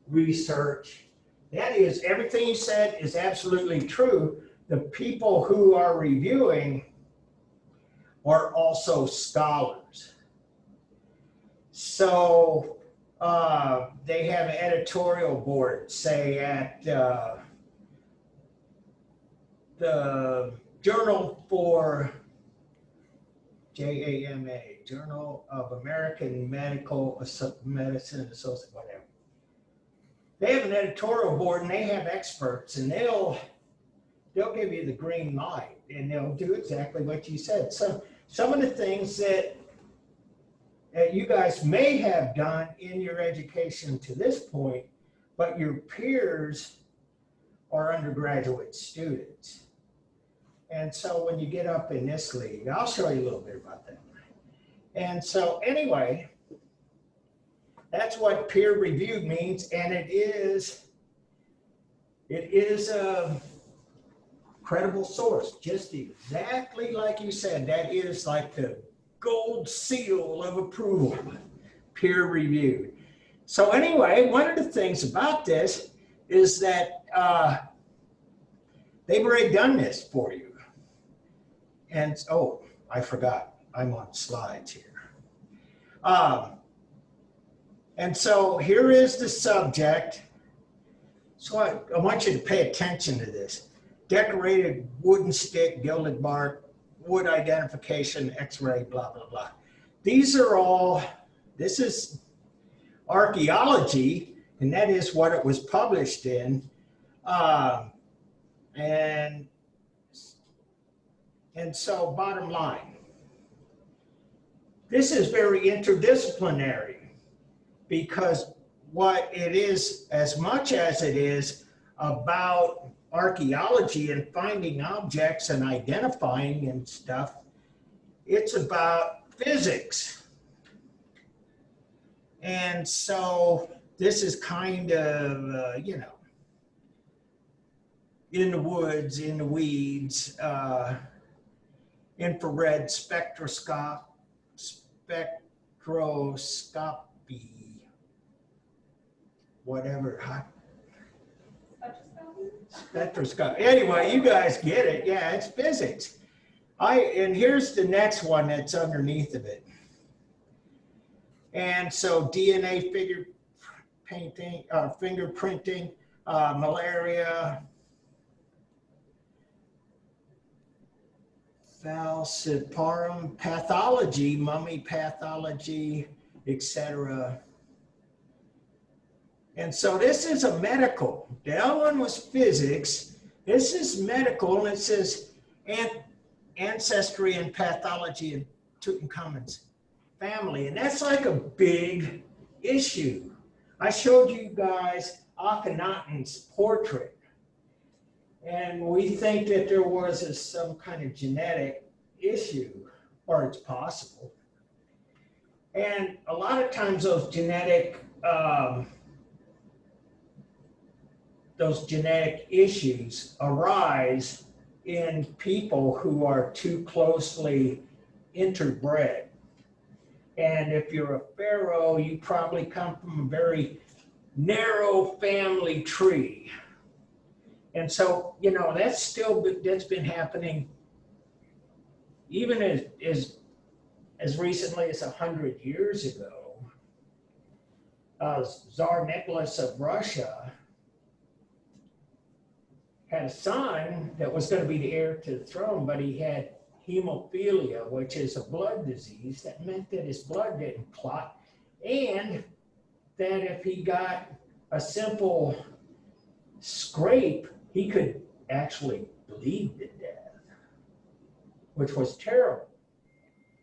[SPEAKER 1] research, that is, everything you said is absolutely true. The people who are reviewing are also scholars. So they have an editorial board, say at the Journal for JAMA, Journal of American Medicine Association, whatever. They have an editorial board and they have experts, and they'll give you the green light and they'll do exactly what you said. So some of the things that you guys may have done in your education to this point, but your peers are undergraduate students. And so when you get up in this league, I'll show you a little bit about that. And so anyway, that's what peer reviewed means, and it is a credible source, just exactly like you said. That is like the gold seal of approval, peer reviewed. So anyway, one of the things about this is that they've already done this for you. And oh, I forgot, I'm on slides here. And so here is the subject. So I want you to pay attention to this. Decorated wooden stick, gilded bark, wood identification, x-ray, blah, blah, blah. These are all, this is archaeology, and that is what it was published in. And so bottom line, this is very interdisciplinary, because what it is, as much as it is about archaeology and finding objects and identifying and stuff, it's about physics. And so this is kind of, you know, in the woods, in the weeds, infrared spectroscopy, whatever, spectroscopy. Anyway, you guys get it. Yeah, it's physics. And here's the next one that's underneath of it. And so DNA fingerprinting, malaria, falciparum pathology, mummy pathology, etc. And so this is a medical. The other one was physics. This is medical, and it says ancestry and pathology in Tutankhamun's family. And that's like a big issue. I showed you guys Akhenaten's portrait. And we think that there was some kind of genetic issue, or it's possible. And a lot of times those genetic issues arise in people who are too closely interbred. And if you're a pharaoh, you probably come from a very narrow family tree. And so, you know, that's been happening even as recently as 100 years ago. Tsar Nicholas of Russia had a son that was going to be the heir to the throne, but he had hemophilia, which is a blood disease. That meant that his blood didn't clot, and that if he got a simple scrape, he could actually bleed to death, which was terrible.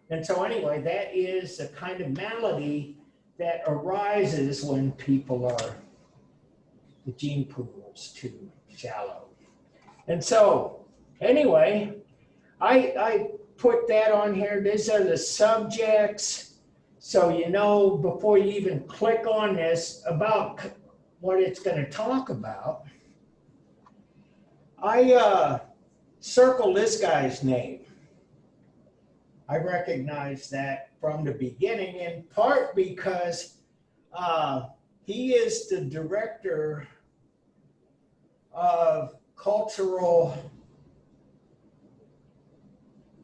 [SPEAKER 1] And so anyway, that is a kind of malady that arises when people are, the gene pool is too shallow. And so anyway, I put that on here. These are the subjects. So you know, before you even click on this, about what it's going to talk about. I circle this guy's name. I recognize that from the beginning, in part because he is the director of cultural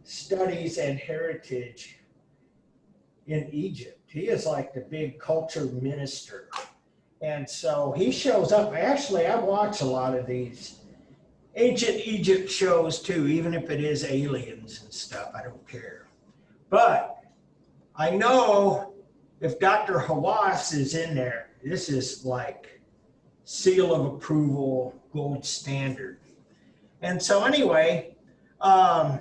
[SPEAKER 1] studies and heritage in Egypt. He is like the big culture minister. And so he shows up. Actually, I watch a lot of these ancient Egypt shows too, even if it is aliens and stuff. I don't care. But I know if Dr. Hawass is in there, this is like seal of approval, gold standard. And so anyway, and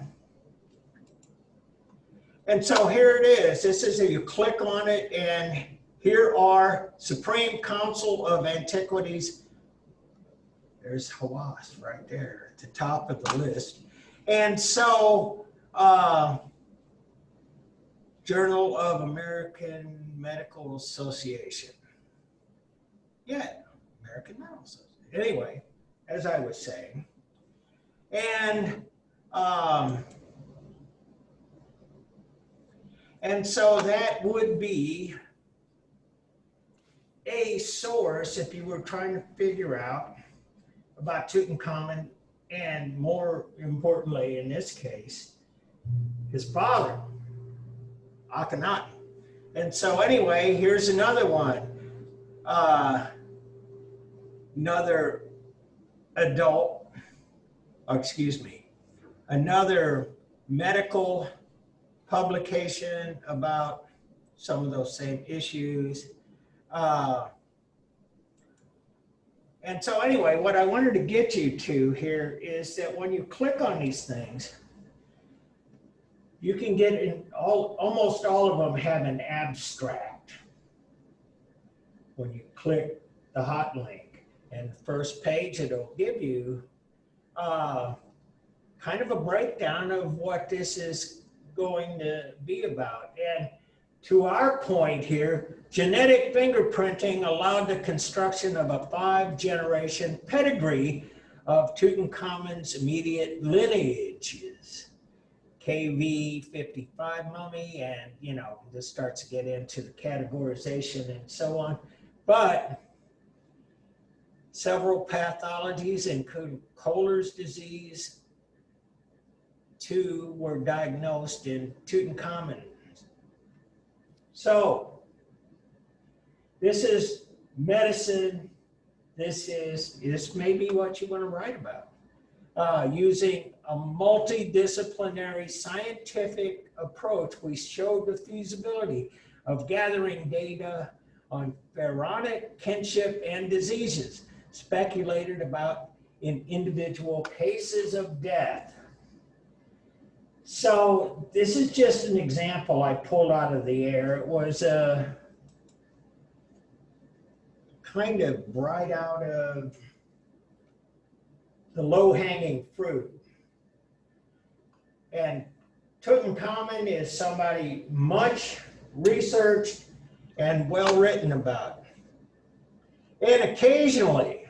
[SPEAKER 1] so here it is. This is, you click on it, and here are Supreme Council of Antiquities. There's Hawass right there at the top of the list. And so, Journal of American Medical Association. Yeah, American Medical Association. Anyway, as I was saying, and so that would be a source if you were trying to figure out about Tutankhamun, and more importantly in this case, his father, Akhenaten. And so anyway, here's another one. Another another medical publication about some of those same issues. And so anyway, what I wanted to get you to here is that when you click on these things, you can get in almost all of them have an abstract. When you click the hot link, and the first page, it'll give you kind of a breakdown of what this is going to be about. And to our point here, genetic fingerprinting allowed the construction of a 5-generation pedigree of Tutankhamun's immediate lineages. KV55 mummy, and this starts to get into the categorization and so on. But several pathologies, including Kohler's disease, too, were diagnosed in Tutankhamun. So this is medicine. This may be what you want to write about. Using a multidisciplinary scientific approach, we showed the feasibility of gathering data on pharaonic kinship and diseases speculated about in individual cases of death. So this is just an example I pulled out of the air. It was kind of right out of the low-hanging fruit. And Tutankhamun is somebody much researched and well written about. And occasionally,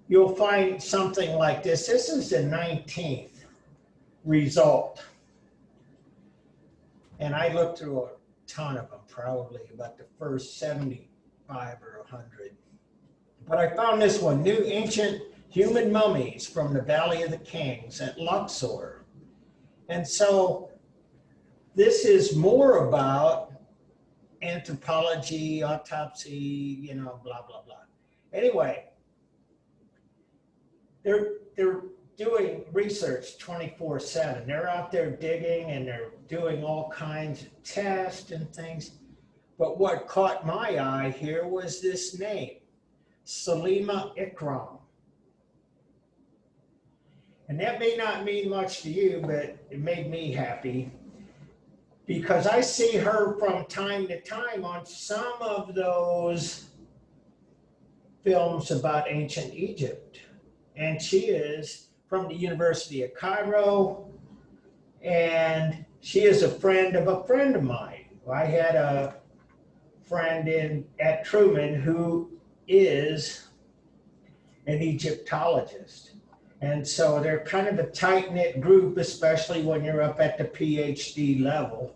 [SPEAKER 1] you'll find something like this. This is the 19th result. And I looked through a ton of them, probably about the first 75 or 100. But I found this one, New Ancient Human Mummies from the Valley of the Kings at Luxor. And so this is more about anthropology, autopsy, blah, blah, blah. Anyway, they're doing research 24/7. They're out there digging and they're doing all kinds of tests and things. But what caught my eye here was this name, Salima Ikram. And that may not mean much to you, but it made me happy because I see her from time to time on some of those films about ancient Egypt. And she is from the University of Cairo, and she is a friend of mine. I had a friend at Truman who is an Egyptologist. And so they're kind of a tight-knit group, especially when you're up at the PhD level.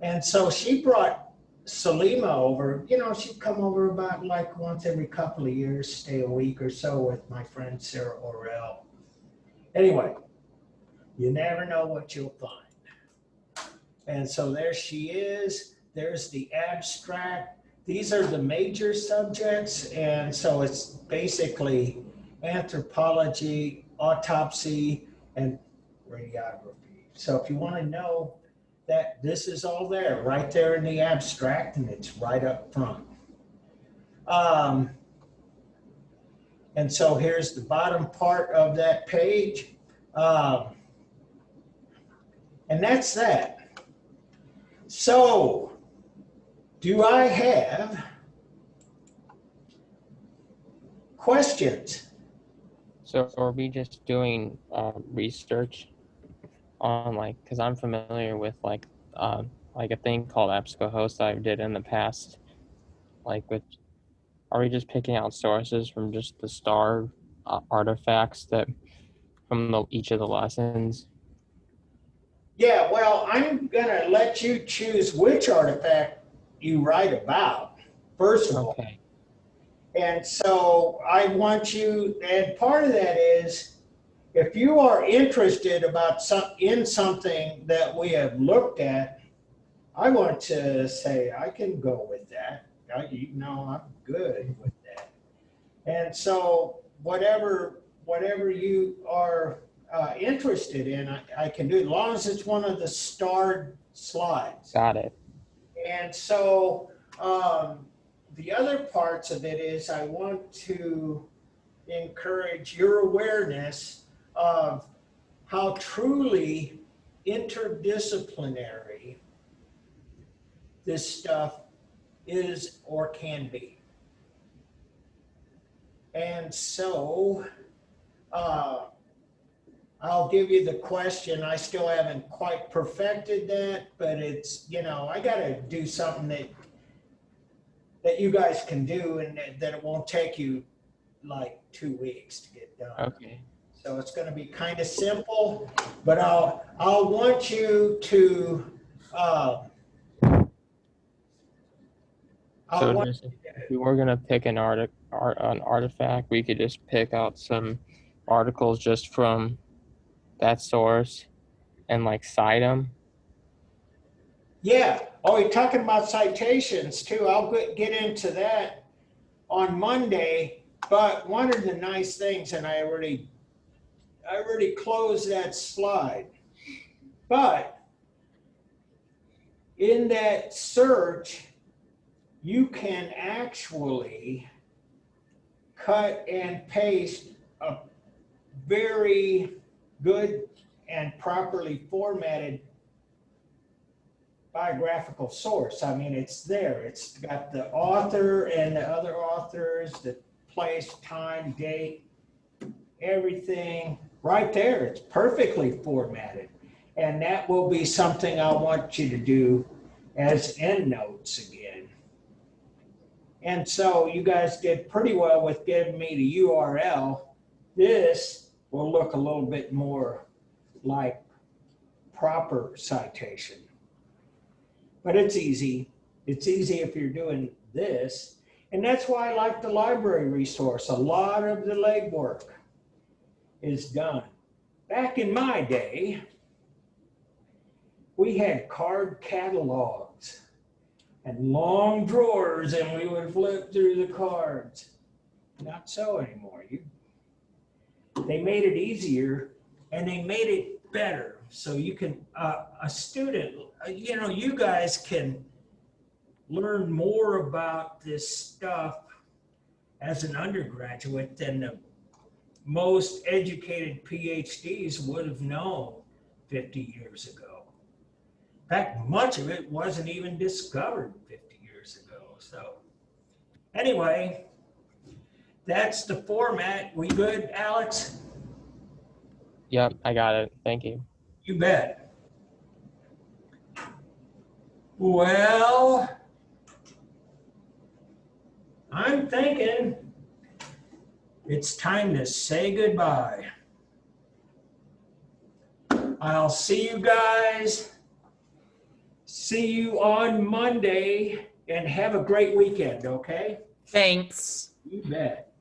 [SPEAKER 1] And so she brought Salima over. She'd come over about like once every couple of years, stay a week or so with my friend Sarah Orell. Anyway, you never know what you'll find. And so there she is. There's the abstract. These are the major subjects. And so it's basically anthropology, autopsy, and radiography. So if you want to know that, this is all there, right there in the abstract, and it's right up front. And so here's the bottom part of that page. And that's that. So, do I have questions?
[SPEAKER 4] So are we just doing research on because I'm familiar with like a thing called EBSCOhost that I did in the past, are we just picking out sources from just the star artifacts that from each of the lessons?
[SPEAKER 1] Yeah, well, I'm gonna let you choose which artifact you write about, first of all.
[SPEAKER 4] Okay.
[SPEAKER 1] And so I want you, and part of that is, if you are interested in something that we have looked at, I want to say I can go with that. I'm good with that. And so whatever you are interested in, I can do, as long as it's one of the starred slides.
[SPEAKER 4] Got it.
[SPEAKER 1] And so the other parts of it is I want to encourage your awareness of how truly interdisciplinary this stuff is or can be. And so I'll give you the question. I still haven't quite perfected that, but it's, I got to do something that you guys can do, and that it won't take you like 2 weeks to get done.
[SPEAKER 4] Okay.
[SPEAKER 1] So it's going to be kind of simple, but I'll want you to.
[SPEAKER 4] If we were gonna pick an artifact, we could just pick out some articles just from that source and cite them.
[SPEAKER 1] Yeah. Oh, you're talking about citations too. I'll get into that on Monday. But one of the nice things, and I already closed that slide, but in that search, you can actually cut and paste a very good and properly formatted biographical source. I mean, it's there. It's got the author and the other authors, the place, time, date, everything right there. It's perfectly formatted. And that will be something I want you to do as endnotes again. And so you guys did pretty well with giving me the URL. This will look a little bit more like proper citation. But it's easy. It's easy if you're doing this. And that's why I like the library resource. A lot of the legwork is done. Back in my day, we had card catalogs and long drawers, and we would flip through the cards. Not so anymore. They made it easier, and they made it better. So you can, a student, you guys can learn more about this stuff as an undergraduate than the most educated PhDs would have known 50 years ago. In fact, much of it wasn't even discovered 50 years ago. So anyway, that's the format. We good, Alex?
[SPEAKER 4] Yep, I got it. Thank you.
[SPEAKER 1] You bet. Well, I'm thinking it's time to say goodbye. I'll see you guys. See you on Monday and have a great weekend, okay?
[SPEAKER 7] Thanks.
[SPEAKER 1] You bet.